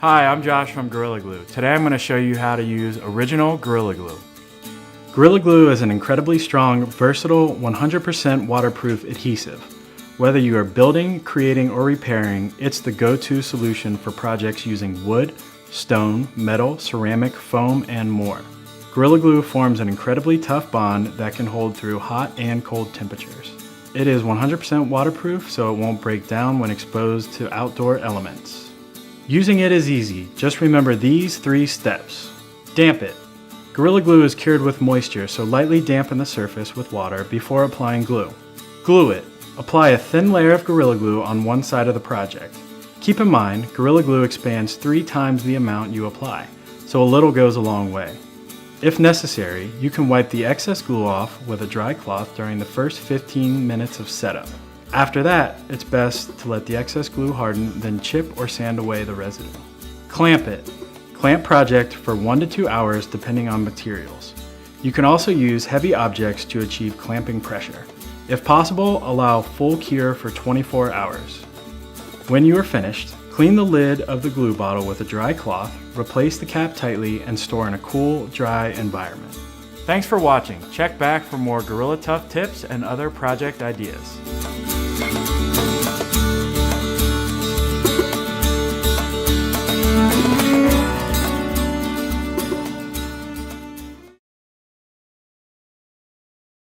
Hi, I'm Josh from Gorilla Glue. Today I'm going to show you how to use original Gorilla Glue. Gorilla Glue is an incredibly strong, versatile, 100% waterproof adhesive. Whether you are building, creating, or repairing, it's the go-to solution for projects using wood, stone, metal, ceramic, foam, and more. Gorilla Glue forms an incredibly tough bond that can hold through hot and cold temperatures. It is 100% waterproof, so it won't break down when exposed to outdoor elements. Using it is easy. Just remember these 3 steps. Damp it. Gorilla Glue is cured with moisture, so lightly dampen the surface with water before applying glue. Glue it. Apply a thin layer of Gorilla Glue on one side of the project. Keep in mind, Gorilla Glue expands 3 times the amount you apply, so a little goes a long way. If necessary, you can wipe the excess glue off with a dry cloth during the first 15 minutes of setup. After that, it's best to let the excess glue harden, then chip or sand away the residue. Clamp it. Clamp project for 1 to 2 hours depending on materials. You can also use heavy objects to achieve clamping pressure. If possible, allow full cure for 24 hours. When you are finished, clean the lid of the glue bottle with a dry cloth, replace the cap tightly, and store in a cool, dry environment. Thanks for watching. Check back for more Gorilla Tough tips and other project ideas.